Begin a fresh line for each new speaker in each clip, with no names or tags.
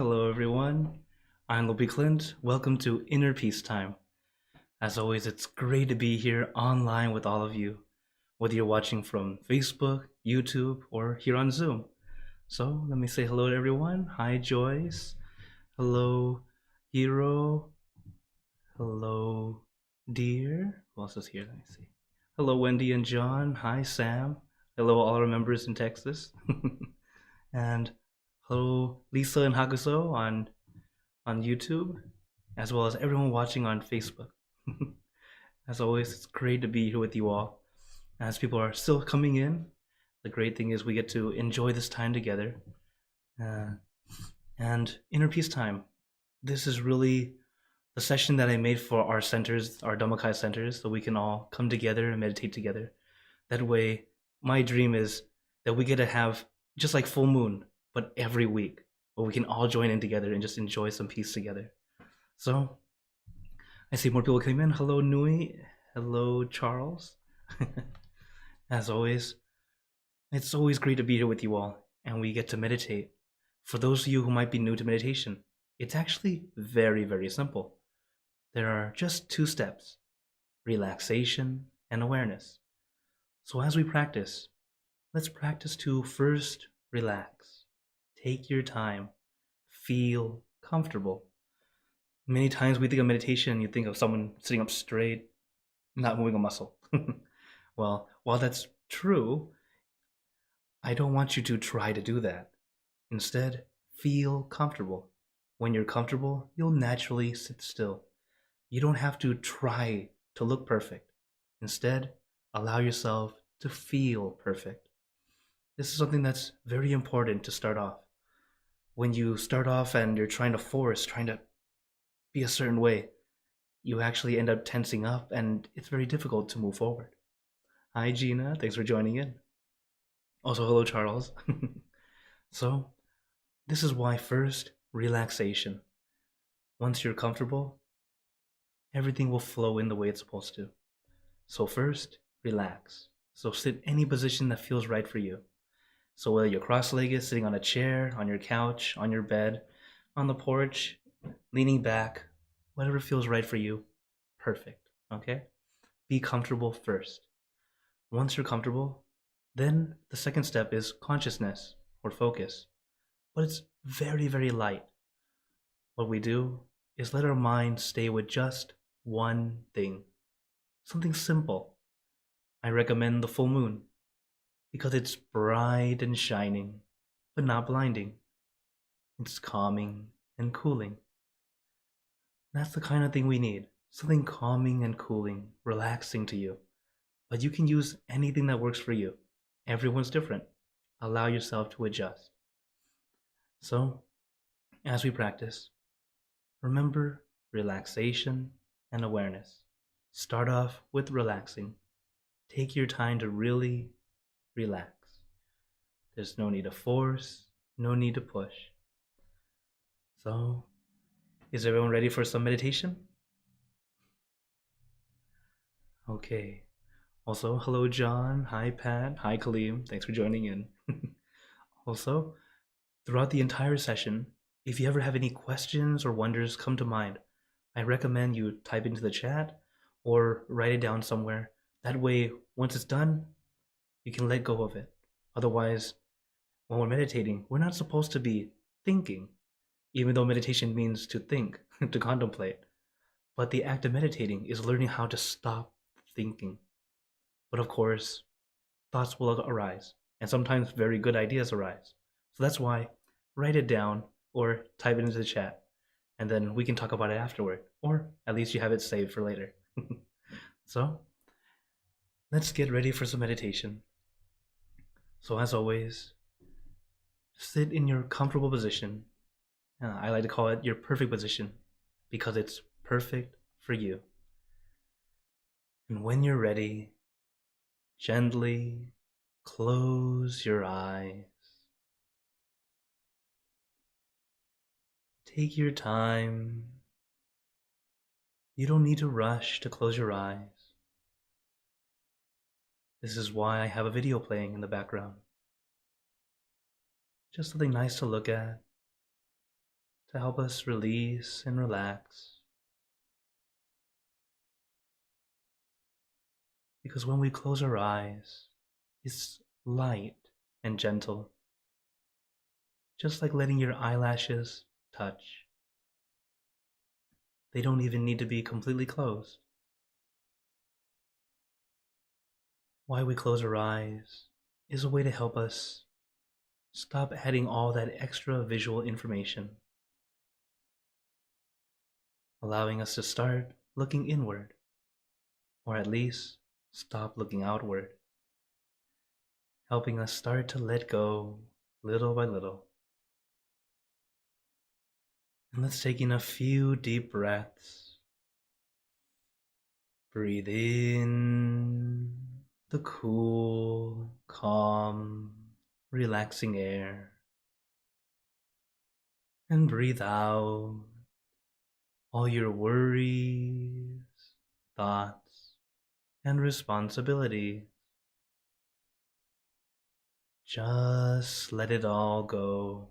Hello, everyone. I'm Lobby Clint. Welcome to Inner Peace Time. As always, it's great to be here online with all of you, whether you're watching from Facebook, YouTube, or here on Zoom. So let me say hello to everyone. Hi, Joyce. Hello, Hero. Hello, Dear. Who else is here? Let me see. Hello, Wendy and John. Hi, Sam. Hello, all our members in Texas. And hello, Lisa and Hakuso on YouTube, as well as everyone watching on Facebook. As always, it's great to be here with you all. As people are still coming in, the great thing is we get to enjoy this time together. Uh, and Inner Peace Time, this is really the session that I made for our centers, our Dhammakai centers, so we can all come together and meditate together. That way, my dream is that we get to have just like full moon, but every week, where we can all join in together and just enjoy some peace together. So, I see more people came in. Hello, Nui. Hello, Charles. As always, it's always great to be here with you all, and we get to meditate. For those of you who might be new to meditation, it's actually very, very simple. There are just two steps: relaxation and awareness. So as we practice, let's practice to first relax. Take your time. Feel comfortable. Many times we think of meditation, you think of someone sitting up straight, not moving a muscle. Well, while that's true, I don't want you to try to do that. Instead, feel comfortable. When you're comfortable, you'll naturally sit still. You don't have to try to look perfect. Instead, allow yourself to feel perfect. This is something that's very important to start off. When you start off and you're trying to be a certain way, you actually end up tensing up and it's very difficult to move forward. Hi, Gina. Thanks for joining in. Also, hello, Charles. So, this is why first, relaxation. Once you're comfortable, everything will flow in the way it's supposed to. So first, relax. So sit any position that feels right for you. So whether you're cross-legged, sitting on a chair, on your couch, on your bed, on the porch, leaning back, whatever feels right for you, perfect, okay? Be comfortable first. Once you're comfortable, then the second step is consciousness or focus. But it's very, very light. What we do is let our mind stay with just one thing, something simple. I recommend the full moon because it's bright and shining, but not blinding. It's calming and cooling. That's the kind of thing we need, something calming and cooling, relaxing to you. But you can use anything that works for you. Everyone's different. Allow yourself to adjust. So, as we practice, remember relaxation and awareness. Start off with relaxing. Take your time to really relax. There's no need to force, no need to push. So, is everyone ready for some meditation? Okay. Also, hello, John. Hi, Pat. Hi, Kaleem. Thanks for joining in. Also, throughout the entire session, if you ever have any questions or wonders come to mind, I recommend you type into the chat or write it down somewhere. That way, once it's done, you can let go of it. Otherwise, when we're meditating, we're not supposed to be thinking, even though meditation means to think, to contemplate. But the act of meditating is learning how to stop thinking. But of course, thoughts will arise, and sometimes very good ideas arise. So that's why write it down or type it into the chat, and then we can talk about it afterward, or at least you have it saved for later. So, let's get ready for some meditation. So as always, sit in your comfortable position. I like to call it your perfect position because it's perfect for you. And when you're ready, gently close your eyes. Take your time. You don't need to rush to close your eyes. This is why I have a video playing in the background. Just something nice to look at. to help us release and relax. Because when we close our eyes, it's light and gentle, just like letting your eyelashes touch. They don't even need to be completely closed. Why we close our eyes is a way to help us stop adding all that extra visual information, allowing us to start looking inward, or at least stop looking outward, helping us start to let go little by little. And let's take in a few deep breaths. Breathe in the cool, calm, relaxing air. And breathe out all your worries, thoughts, and responsibilities. Just let it all go.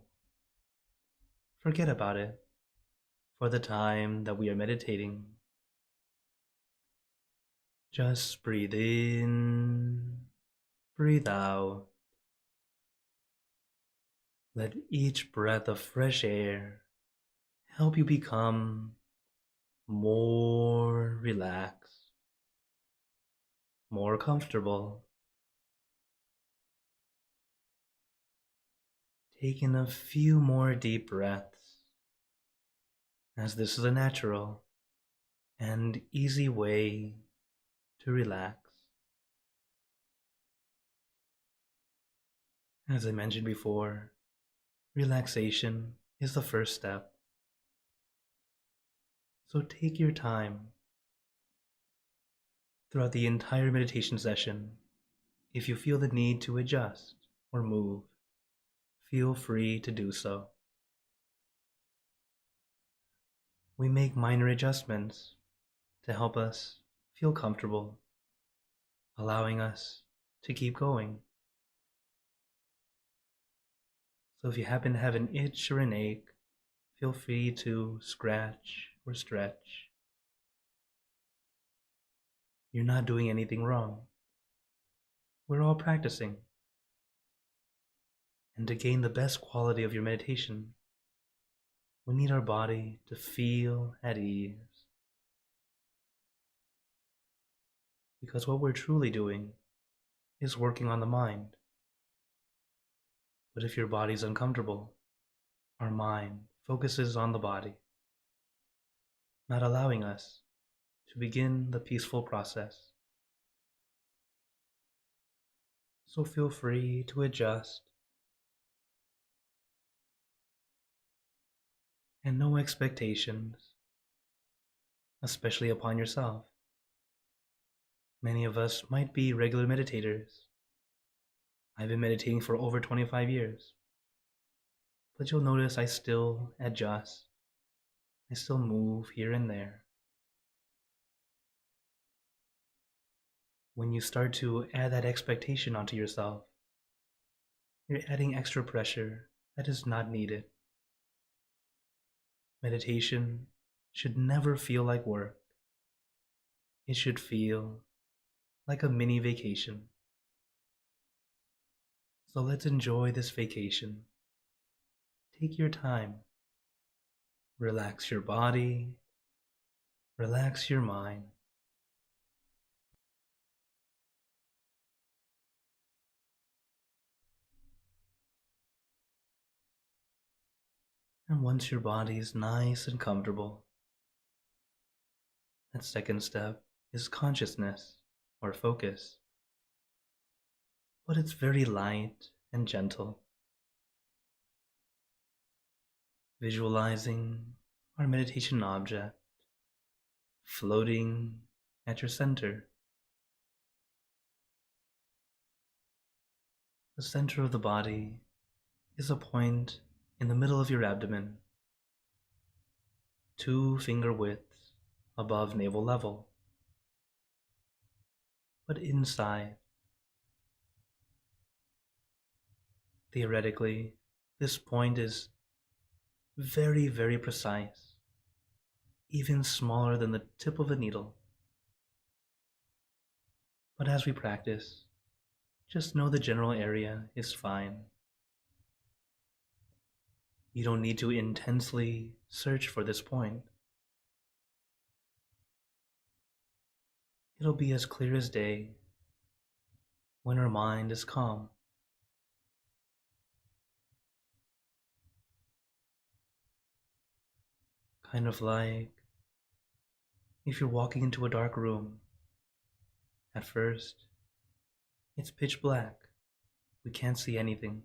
Forget about it for the time that we are meditating. Just breathe in, breathe out. Let each breath of fresh air help you become more relaxed, more comfortable. Take in a few more deep breaths, as this is a natural and easy way to relax. As I mentioned before, relaxation is the first step. So take your time throughout the entire meditation session. If you feel the need to adjust or move, feel free to do so. We make minor adjustments to help us feel comfortable, allowing us to keep going. So if you happen to have an itch or an ache, feel free to scratch or stretch. You're not doing anything wrong. We're all practicing. And to gain the best quality of your meditation, we need our body to feel at ease. Because what we're truly doing is working on the mind. But if your body's uncomfortable, our mind focuses on the body, not allowing us to begin the peaceful process. So feel free to adjust, and no expectations, especially upon yourself. Many of us might be regular meditators. I've been meditating for over 25 years. But you'll notice I still adjust. I still move here and there. When you start to add that expectation onto yourself, you're adding extra pressure that is not needed. Meditation should never feel like work. It should feel like a mini vacation. So let's enjoy this vacation. Take your time. Relax your body. Relax your mind. And once your body is nice and comfortable, that second step is consciousness or focus. But it's very light and gentle. Visualizing our meditation object floating at your center. The center of the body is a point in the middle of your abdomen, 2 finger widths above navel level. But inside, theoretically, this point is very, very precise, even smaller than the tip of a needle. But as we practice, just know the general area is fine. You don't need to intensely search for this point. It'll be as clear as day when our mind is calm. Kind of like if you're walking into a dark room. At first, it's pitch black. We can't see anything.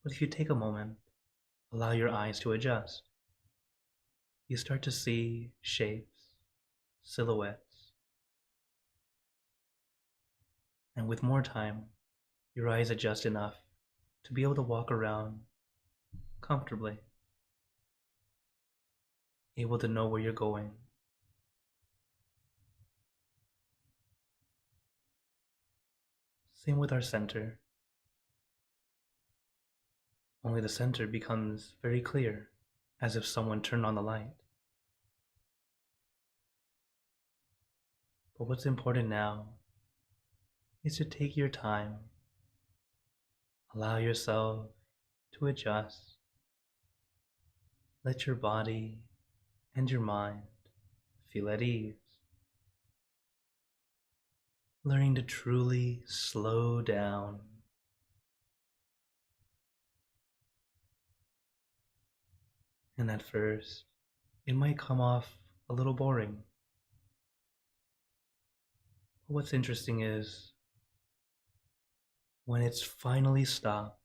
But if you take a moment, allow your eyes to adjust, you start to see shapes, silhouettes. And with more time, your eyes adjust enough to be able to walk around comfortably, able to know where you're going. Same with our center. Only the center becomes very clear, as if someone turned on the light. But what's important now is to take your time. Allow yourself to adjust. Let your body and your mind feel at ease. Learning to truly slow down. And at first, it might come off a little boring. But what's interesting is when it's finally stopped,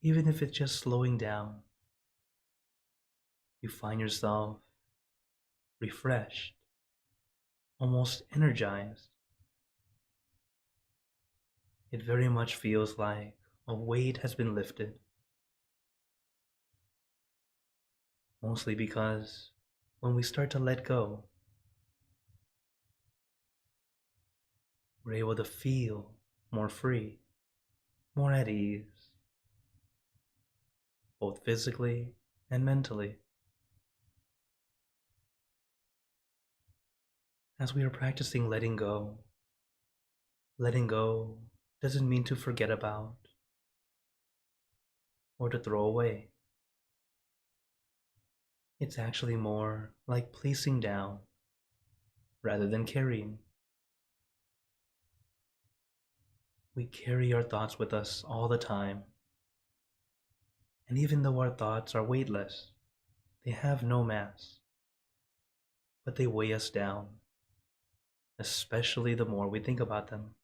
even if it's just slowing down, you find yourself refreshed, almost energized. It very much feels like a weight has been lifted. Mostly because when we start to let go, we're able to feel more free, more at ease, both physically and mentally. As we are practicing letting go doesn't mean to forget about or to throw away. It's actually more like placing down rather than carrying. We carry our thoughts with us all the time. And even though our thoughts are weightless, they have no mass, but they weigh us down, especially the more we think about them.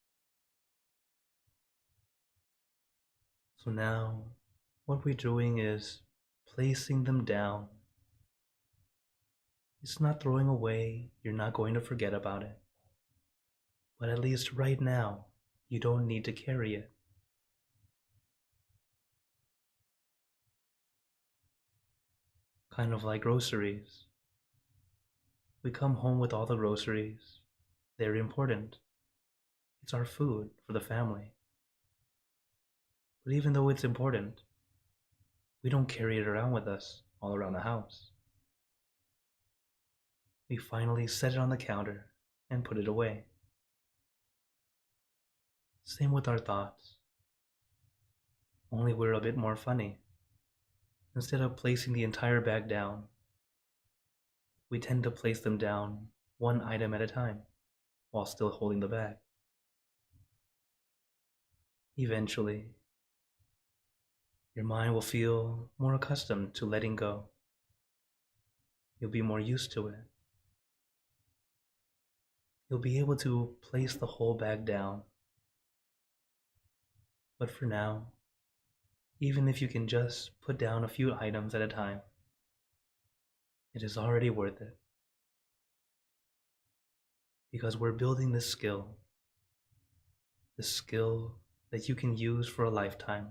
So now, what we're doing is placing them down. It's not throwing away, you're not going to forget about it. But at least right now, you don't need to carry it. Kind of like groceries. We come home with all the groceries. They're important. It's our food for the family. But even though it's important, we don't carry it around with us all around the house. We finally set it on the counter and put it away. Same with our thoughts. Only we're a bit more funny. Instead of placing the entire bag down, we tend to place them down one item at a time while still holding the bag. Eventually, your mind will feel more accustomed to letting go. You'll be more used to it. You'll be able to place the whole bag down. But for now, even if you can just put down a few items at a time, it is already worth it. Because we're building this skill, the skill that you can use for a lifetime.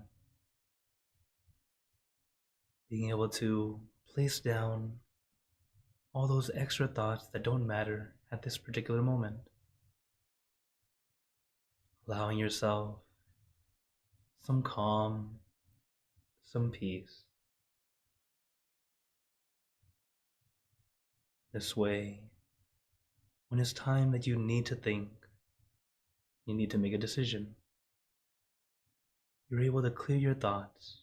Being able to place down all those extra thoughts that don't matter at this particular moment. Allowing yourself some calm, some peace. This way, when it's time that you need to think, you need to make a decision, you're able to clear your thoughts,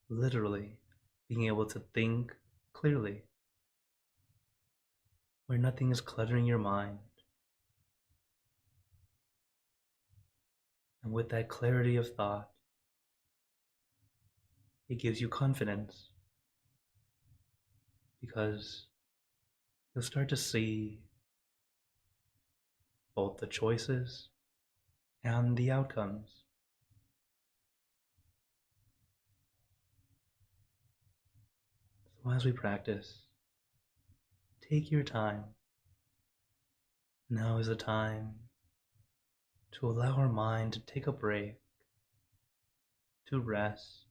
literally being able to think clearly, where nothing is cluttering your mind. And with that clarity of thought, it gives you confidence because you'll start to see both the choices and the outcomes. So as we practice, take your time. Now is the time to allow our mind to take a break, to rest,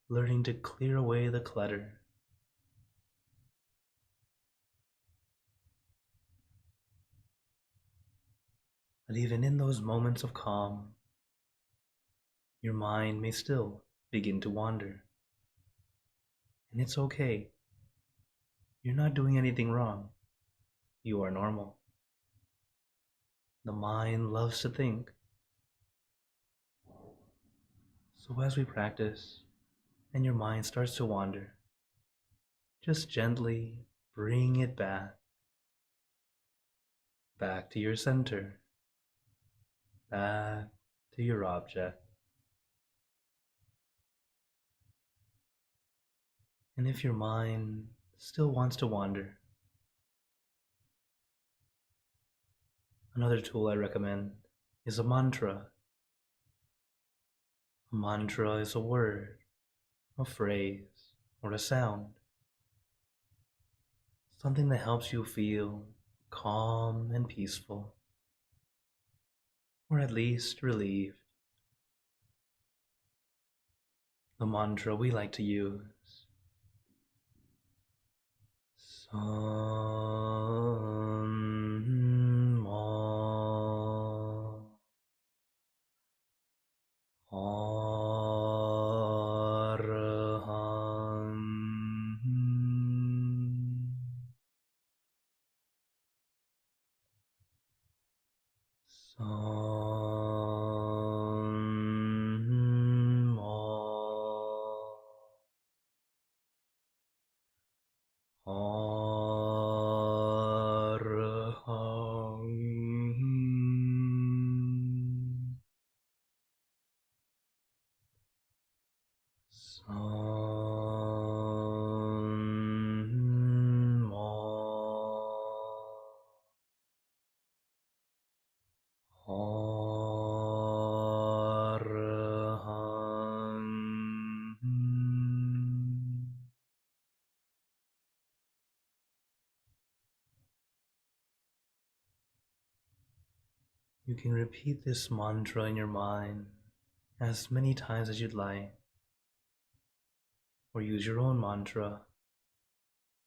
learning to clear away the clutter. But even in those moments of calm, your mind may still begin to wander. And it's okay. You're not doing anything wrong. You are normal. The mind loves to think. So as we practice and your mind starts to wander, just gently bring it back to your center, back to your object. And if your mind still wants to wander, another tool I recommend is a mantra. A mantra is a word, a phrase, or a sound. Something that helps you feel calm and peaceful, or at least relieved. The mantra we like to use: Samma Araham Samma Araham Samma Araham. You can repeat this mantra in your mind as many times as you'd like, or use your own mantra,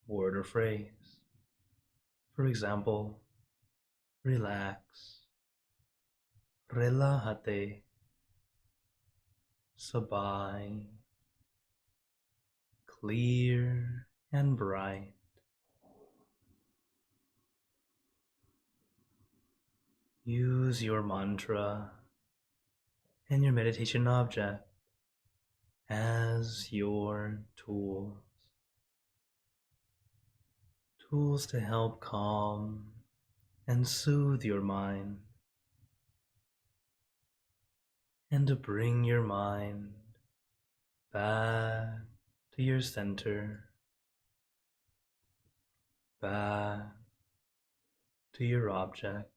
word or phrase. For example, relax, relájate, sabay, clear and bright. Use your mantra and your meditation object as your tools. Tools to help calm and soothe your mind, and to bring your mind back to your center, back to your object.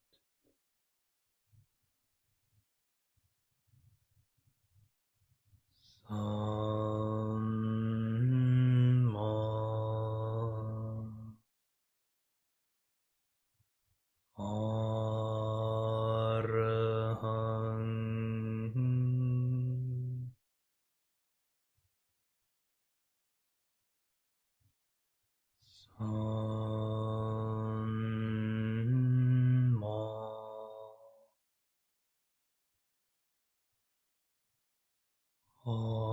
Samma Araham Samma Araham.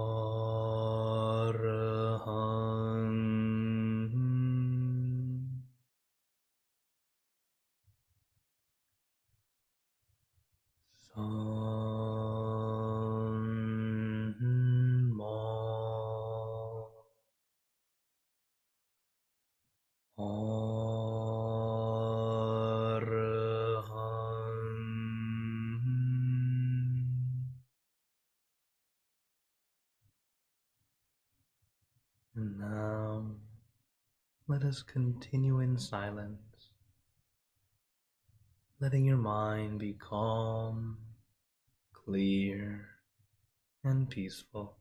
And now let us continue in silence, letting your mind be calm, clear, and peaceful.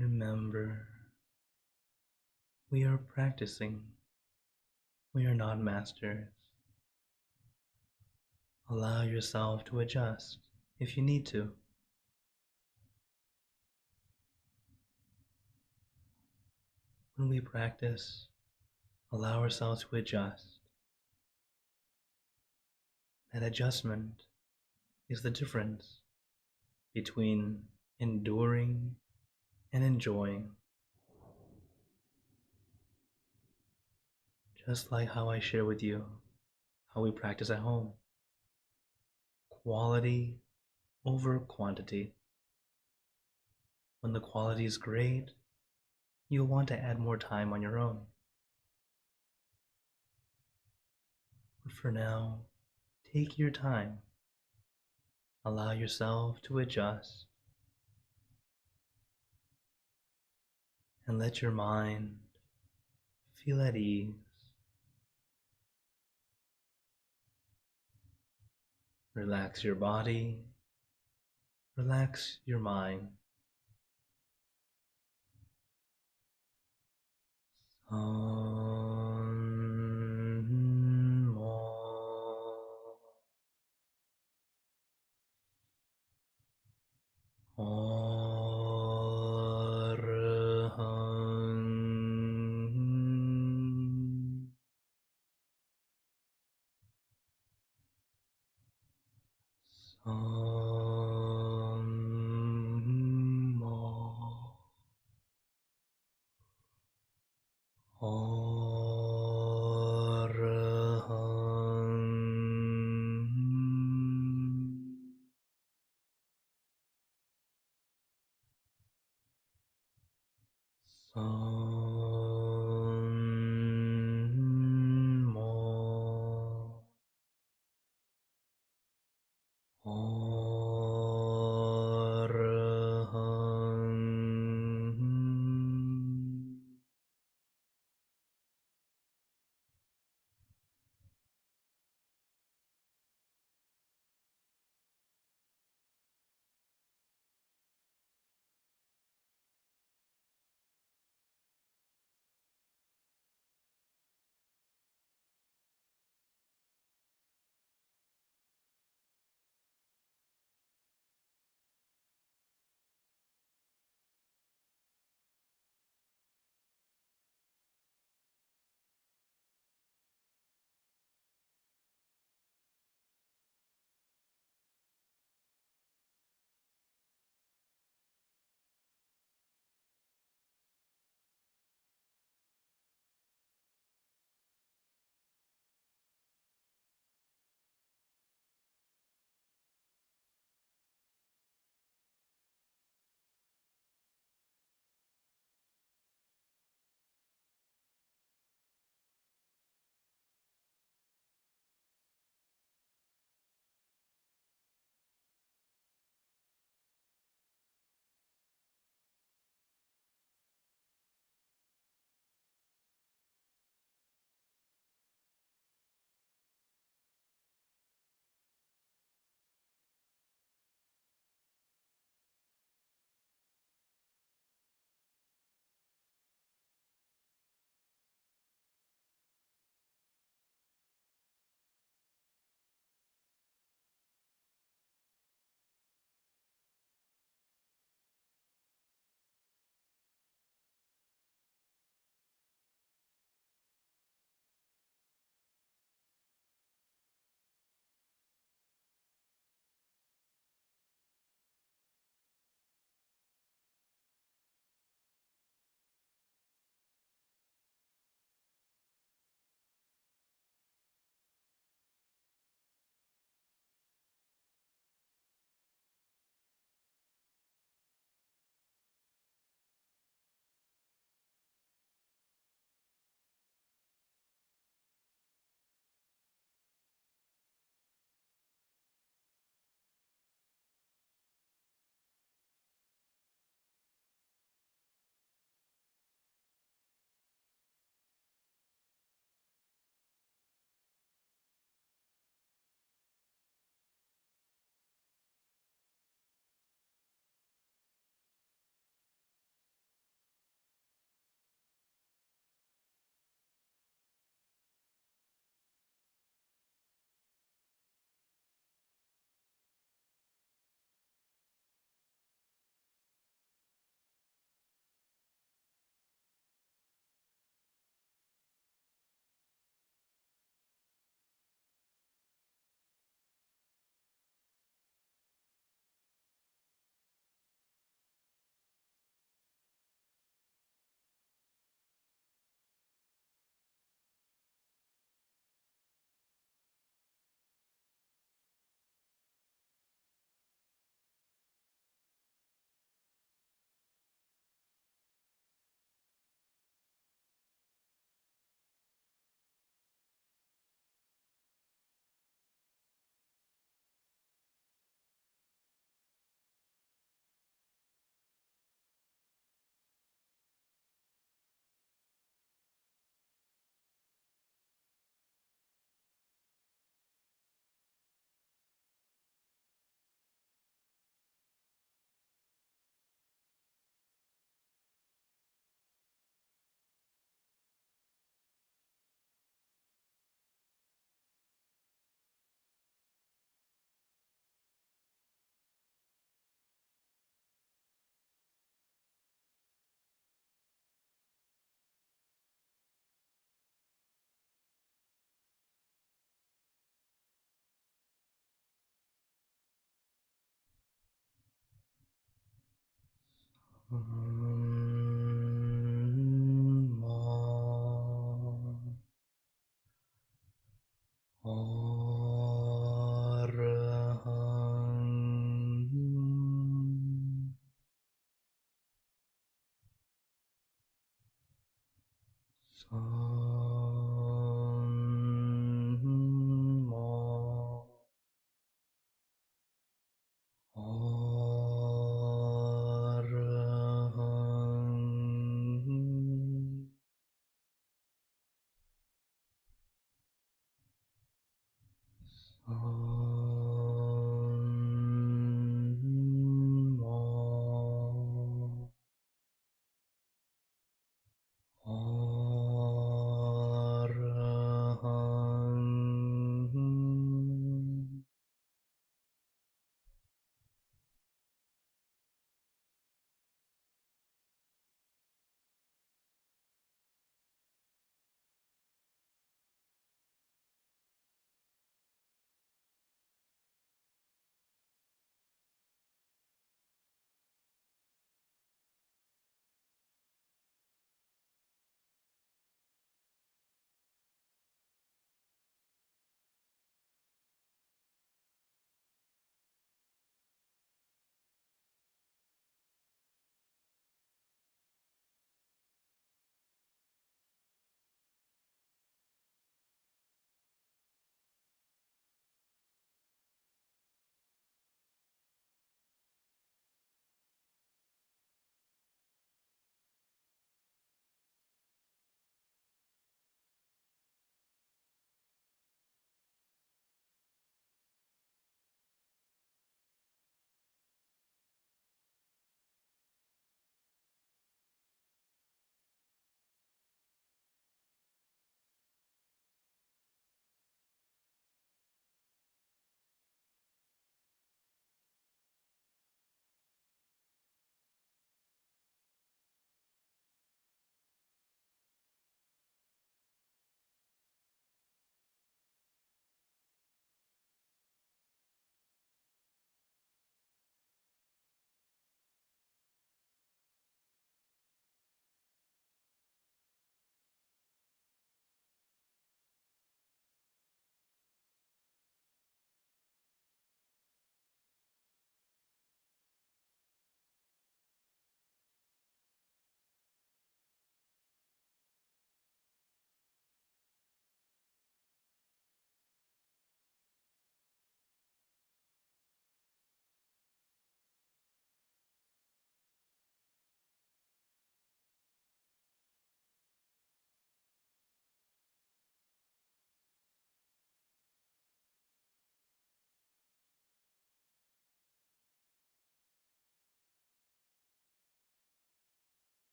Remember, we are practicing. We are not masters. Allow yourself to adjust if you need to. When we practice, allow ourselves to adjust. That adjustment is the difference between enduring and enjoying. Just like how I share with you how we practice at home. Quality over quantity. When the quality is great, you'll want to add more time on your own. But for now, take your time. Allow yourself to adjust. And let your mind feel at ease. Relax your body. Relax your mind.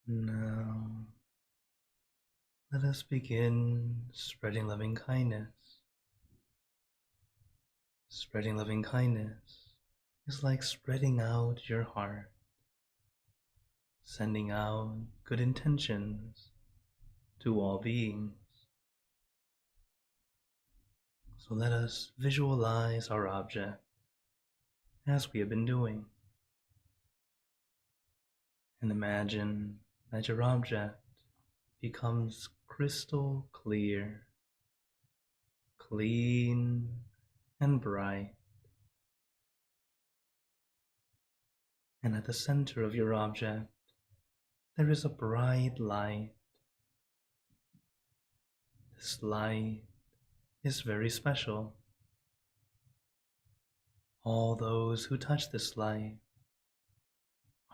Now, let us begin spreading loving kindness. Spreading loving kindness is like spreading out your heart, sending out good intentions to all beings. So let us visualize our object as we have been doing, and imagine that your object becomes crystal clear, clean, and bright. And at the center of your object, there is a bright light. This light is very special. All those who touch this light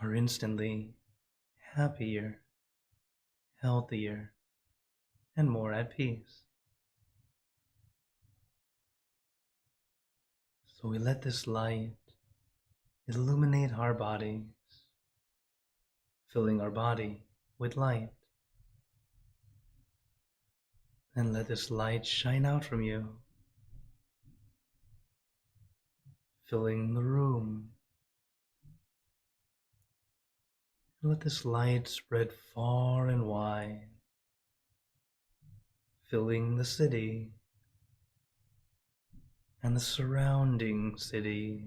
are instantly happier, healthier, and more at peace. So we let this light illuminate our bodies, filling our body with light. And let this light shine out from you, filling the room. And let this light spread far and wide, filling the city and the surrounding cities,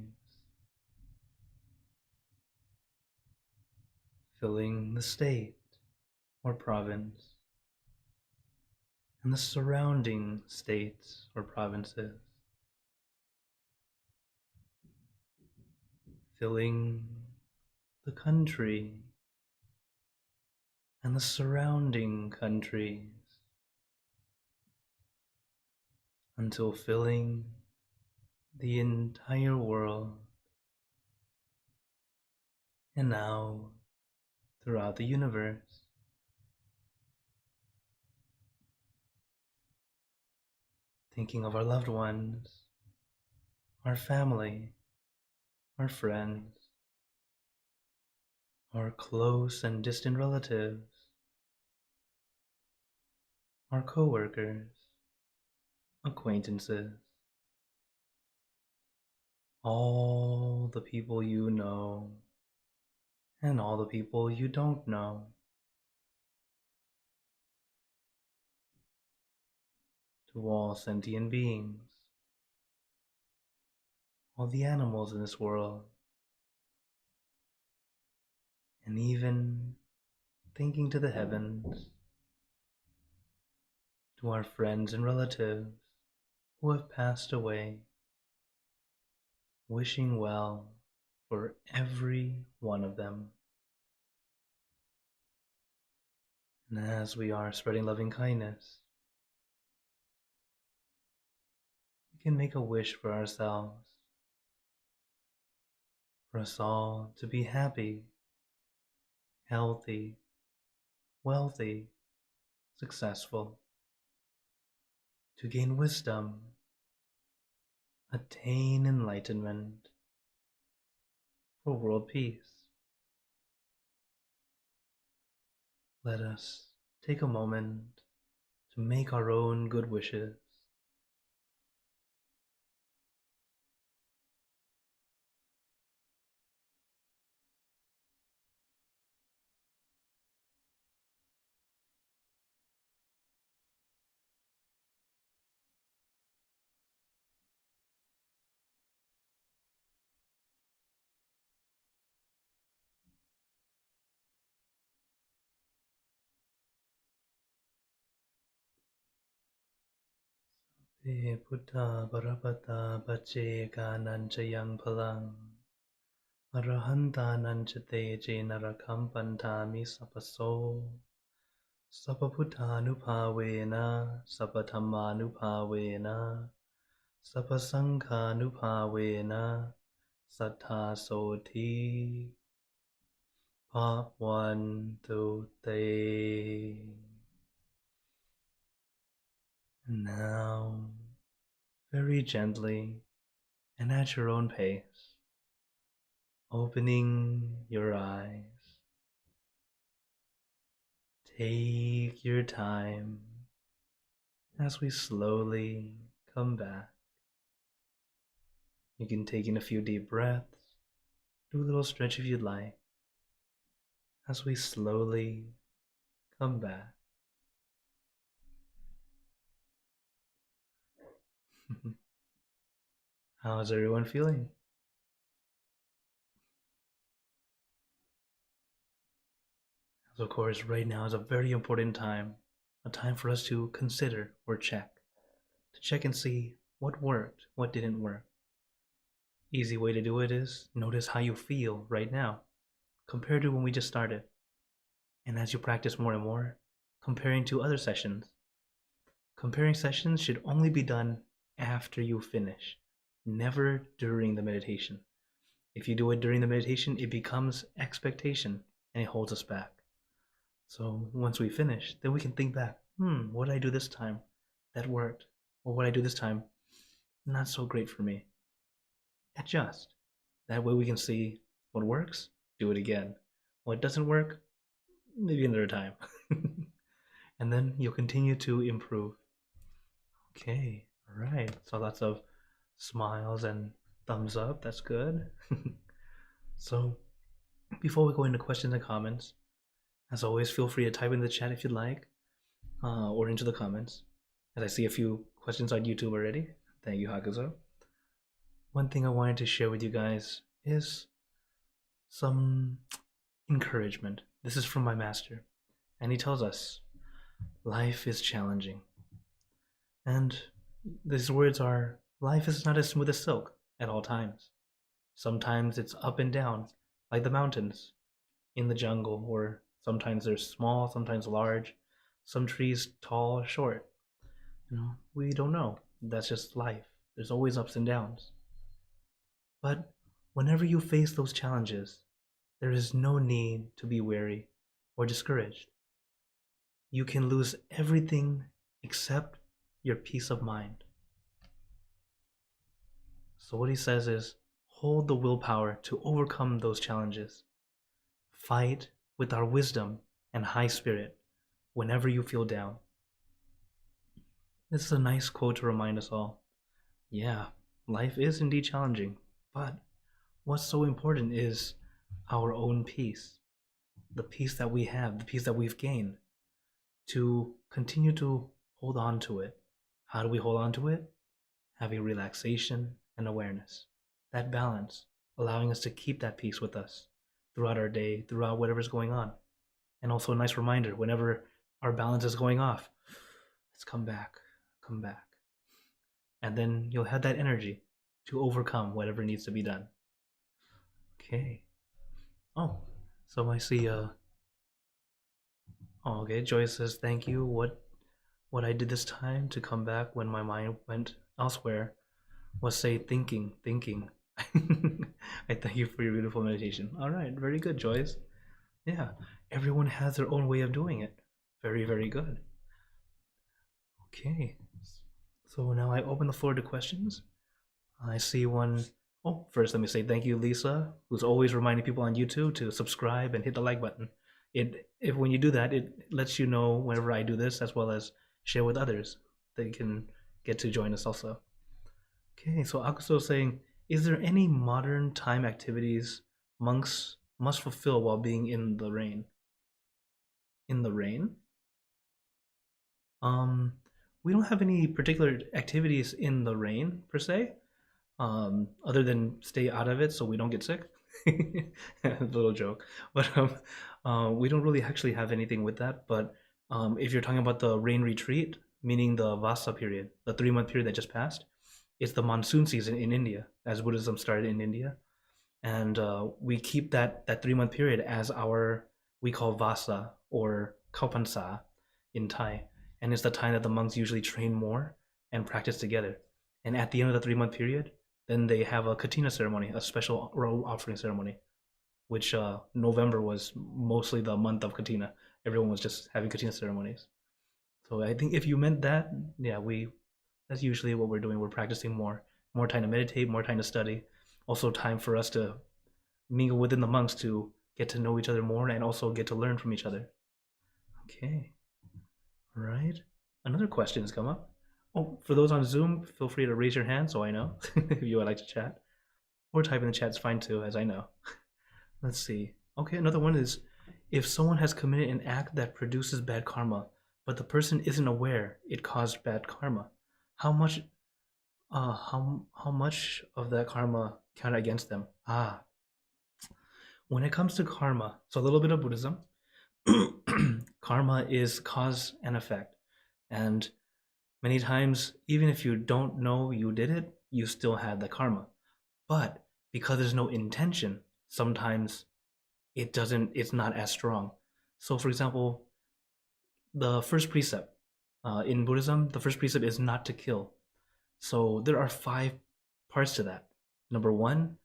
filling the state or province and the surrounding states or provinces, filling the country and the surrounding countries, until filling the entire world, and now throughout the universe. Thinking of our loved ones, our family, our friends, our close and distant relatives, our co-workers, acquaintances, all the people you know, and all the people you don't know. To all sentient beings, all the animals in this world, and even thinking to the heavens, to our friends and relatives who have passed away, wishing well for every one of them. And as we are spreading loving kindness, we can make a wish for ourselves, for us all to be happy, healthy, wealthy, successful, to gain wisdom, attain enlightenment, for world peace. Let us take a moment to make our own good wishes. Te Buddha Parapata Pace Ganancha Yang Palang Arahanta Nanchate Narakam Pantami Sapaso Sapaputanupavena Sapatammanupavena Sapasankhanupavena Sattha Soti. Part 1 to 3. And now, very gently and at your own pace, opening your eyes, Take your time as we slowly come back. You can take in a few deep breaths, do a little stretch if you'd like, as we slowly come back. How's everyone feeling? So of course, right now is a very important time, a time for us to consider or to check and see what worked, what didn't work. Easy way to do it is notice how you feel right now compared to when we just started. And as you practice more and more, comparing to other sessions. Comparing sessions should only be done after you finish, never during the meditation. If you do it during the meditation, it becomes expectation and it holds us back. So once we finish, then we can think back, what did I do this time? That worked. Or what did I do this time? Not so great for me. Adjust. That way we can see what works, do it again. What doesn't work, maybe another time. And then you'll continue to improve. Okay, all right. So lots of smiles and thumbs up. That's good. So before we go into questions and comments, as always, feel free to type in the chat if you'd like, or into the comments. As I see a few questions on YouTube already. Thank you, Hakuzo. One thing I wanted to share with you guys is some encouragement. This is from my master, and he tells us, life is challenging. And these words are, life is not as smooth as silk at all times. Sometimes it's up and down, like the mountains in the jungle, or sometimes they're small, sometimes large, some trees tall, short. We don't know. That's just life. There's always ups and downs. But whenever you face those challenges, there is no need to be weary or discouraged. You can lose everything except your peace of mind. So what he says is, hold the willpower to overcome those challenges. Fight with our wisdom and high spirit whenever you feel down. This is a nice quote to remind us all. Yeah, life is indeed challenging, but what's so important is our own peace. The peace that we have, the peace that we've gained, to continue to hold on to it. How do we hold on to it? Having relaxation and awareness. That balance, allowing us to keep that peace with us throughout our day, throughout whatever's going on. And also a nice reminder, whenever our balance is going off, let's come back. And then you'll have that energy to overcome whatever needs to be done. Okay. Oh, so I see, okay, Joyce says, thank you. What I did this time to come back when my mind went elsewhere was say thinking. I thank you for your beautiful meditation. All right, very good, Joyce. Yeah, everyone has their own way of doing it. Very, very good. Okay, so now I open the floor to questions. I see one. Oh, first let me say thank you, Lisa, who's always reminding people on YouTube to subscribe and hit the like button. If when you do that, it lets you know whenever I do this, as well as share with others. They can get to join us also. Okay, so Akuso is saying, is there any modern time activities monks must fulfill while being in the rain? In the rain? We don't have any particular activities in the rain per se, other than stay out of it so we don't get sick. Little joke, but we don't really actually have anything with that. But if you're talking about the rain retreat, meaning the Vasa period, the 3-month period that just passed, it's the monsoon season in India, as Buddhism started in India, and we keep that 3-month period as we call Vasa or Kaupansa in Thai, and it's the time that the monks usually train more and practice together. And at the end of the 3-month period, then they have a Katina ceremony, a special robe offering ceremony, which November was mostly the month of Katina. Everyone was just having Katina ceremonies. So I think if you meant that, yeah, that's usually what we're doing. We're practicing more time to meditate, more time to study, also time for us to mingle within the monks to get to know each other more and also get to learn from each other. Okay. All right. Another question has come up. Oh, for those on Zoom, feel free to raise your hand so I know if you would like to chat. Or type in the chat is fine too, as I know. Let's see. Okay, another one is if someone has committed an act that produces bad karma, but the person isn't aware it caused bad karma, how much how much of that karma counted against them? When it comes to karma, so a little bit of Buddhism, karma is cause and effect. And many times, even if you don't know you did it, you still had the karma. But because there's no intention, sometimes it's not as strong. So for example, the first precept in Buddhism, the first precept is not to kill. So there are 5 parts to that. Number 1,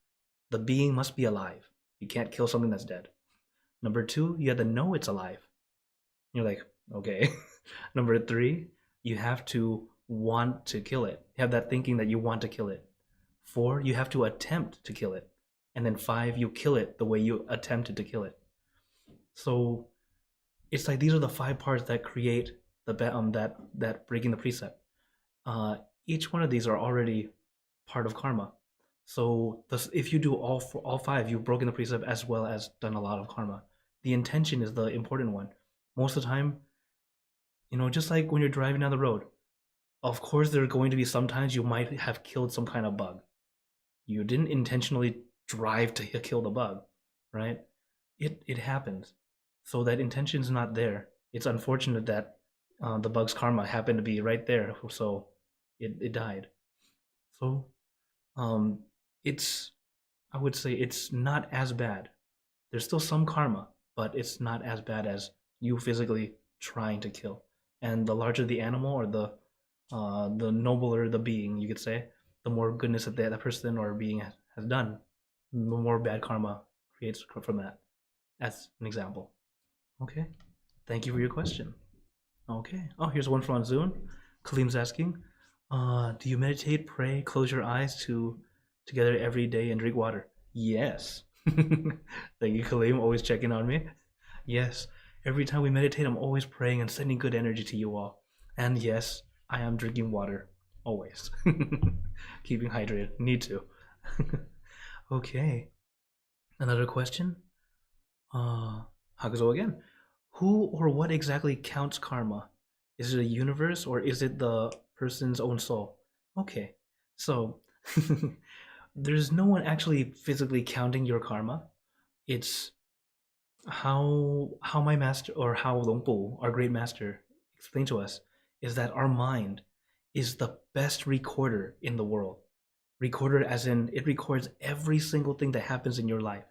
the being must be alive. You can't kill something that's dead. Number 2, you have to know it's alive. You're like, okay. Number 3, you have to want to kill it. You have that thinking that you want to kill it. 4, you have to attempt to kill it. And then 5, you kill it the way you attempted to kill it. So it's like these are the 5 parts that create that breaking the precept. Each one of these are already part of karma. So if you do all 5, you've broken the precept as well as done a lot of karma. The intention is the important one. Most of the time, just like when you're driving down the road, of course there are going to be sometimes you might have killed some kind of bug. You didn't intentionally drive to kill the bug, right? It happens. So that intention's not there. It's unfortunate that the bug's karma happened to be right there, so it died. So um, it's I would say it's not as bad. There's still some karma, but it's not as bad as you physically trying to kill. And the larger the animal or the nobler the being, you could say, the more goodness that person or being has done, the more bad karma creates from that. That's an example. Okay. Thank you for your question. Okay. Oh, here's one from on Zoom. Kalim's asking, do you meditate, pray, close your eyes together every day and drink water? Yes. Thank you, Kalim. Always checking on me. Yes. Every time we meditate, I'm always praying and sending good energy to you all. And yes, I am drinking water. Always. Keeping hydrated. Need to. Okay. Another question. Hakuzo again. Who or what exactly counts karma? Is it a universe or is it the person's own soul? Okay, so there's no one actually physically counting your karma. It's how my master or how Longpo, our great master, explained to us is that our mind is the best recorder in the world. Recorder as in it records every single thing that happens in your life,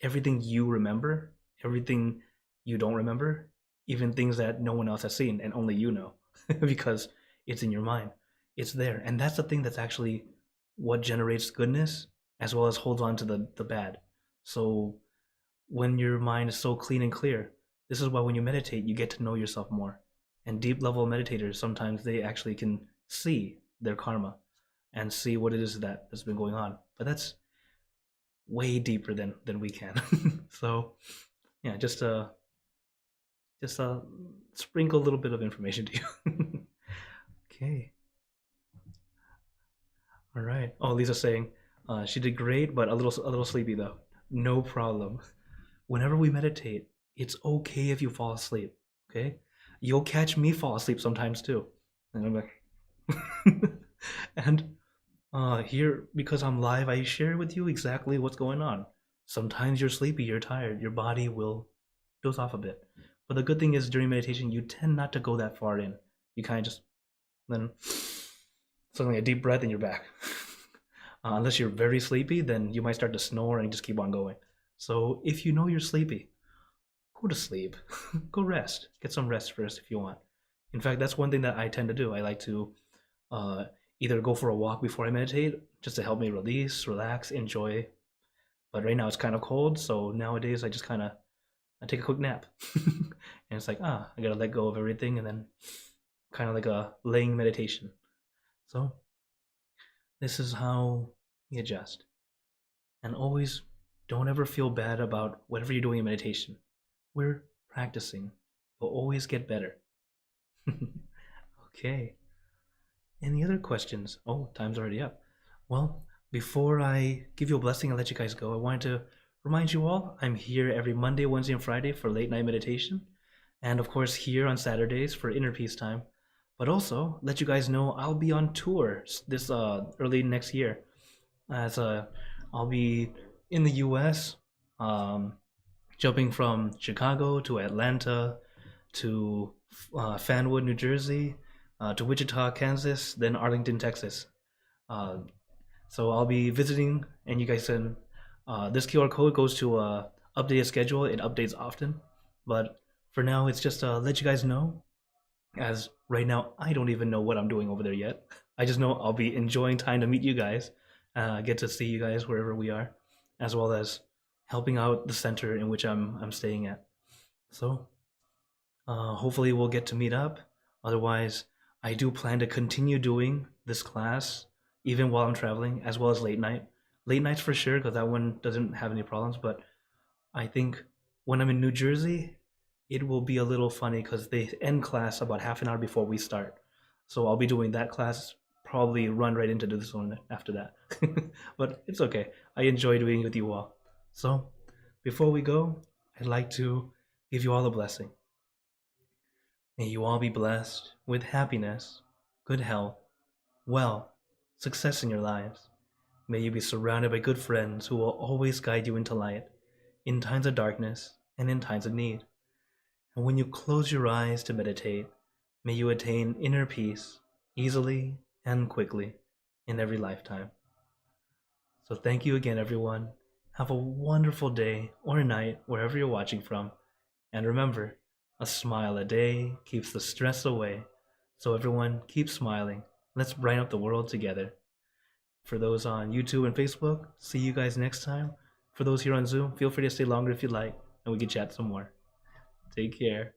everything you remember, everything you don't remember, even things that no one else has seen and only you know because it's in your mind. It's there. And that's the thing that's actually what generates goodness as well as holds on to the bad. So when your mind is so clean and clear, this is why when you meditate, you get to know yourself more. And deep level meditators, sometimes they actually can see their karma and see what it is that's been going on. But that's way deeper than we can. So yeah, just sprinkle a little bit of information to you. Okay. All right. Oh, Lisa's saying she did great, but a little sleepy though. No problem. Whenever we meditate, it's okay if you fall asleep. Okay, you'll catch me fall asleep sometimes too, and I'm like, and here because I'm live, I share with you exactly what's going on. Sometimes you're sleepy, you're tired, your body will doze off a bit. But the good thing is during meditation, you tend not to go that far in. You kind of just then suddenly a deep breath and you're back. Unless you're very sleepy, then you might start to snore and just keep on going. So if you know you're sleepy, go to sleep. Go rest. Get some rest first if you want. In fact, that's one thing that I tend to do. I like to uh, either go for a walk before I meditate, just to help me release, relax, enjoy. But right now it's kind of cold, so nowadays I just I take a quick nap, and it's like I gotta let go of everything, and then kind of like a laying meditation. So this is how we adjust, and always don't ever feel bad about whatever you're doing in meditation. We're practicing. You'll always get better. Okay. Any other questions? Oh, time's already up. Well, before I give you a blessing and let you guys go, I wanted to remind you all I'm here every Monday, Wednesday, and Friday for late night meditation. And of course, here on Saturdays for inner peace time. But also, let you guys know I'll be on tour this early next year. As I'll be in the US, um, jumping from Chicago to Atlanta to Fanwood, New Jersey, to Wichita, Kansas, then Arlington, Texas. Uh, so I'll be visiting, and you guys can. This QR code goes to updated schedule. It updates often, but for now, it's just let you guys know. As right now, I don't even know what I'm doing over there yet. I just know I'll be enjoying time to meet you guys, get to see you guys wherever we are, as well as helping out the center in which I'm staying at. So hopefully we'll get to meet up. Otherwise, I do plan to continue doing this class even while I'm traveling, as well as late night. Late nights for sure, because that one doesn't have any problems. But I think when I'm in New Jersey, it will be a little funny because they end class about half an hour before we start. So I'll be doing that class, probably run right into this one after that. But it's okay. I enjoy doing it with you all. So before we go, I'd like to give you all a blessing. May you all be blessed with happiness, good health, wealth, success in your lives. May you be surrounded by good friends who will always guide you into light, in times of darkness and in times of need. And when you close your eyes to meditate, may you attain inner peace easily and quickly in every lifetime. So thank you again, everyone. Have a wonderful day or night wherever you're watching from. And remember, a smile a day keeps the stress away. So everyone, keep smiling. Let's brighten up the world together. For those on YouTube and Facebook, see you guys next time. For those here on Zoom, feel free to stay longer if you'd like, and we can chat some more. Take care.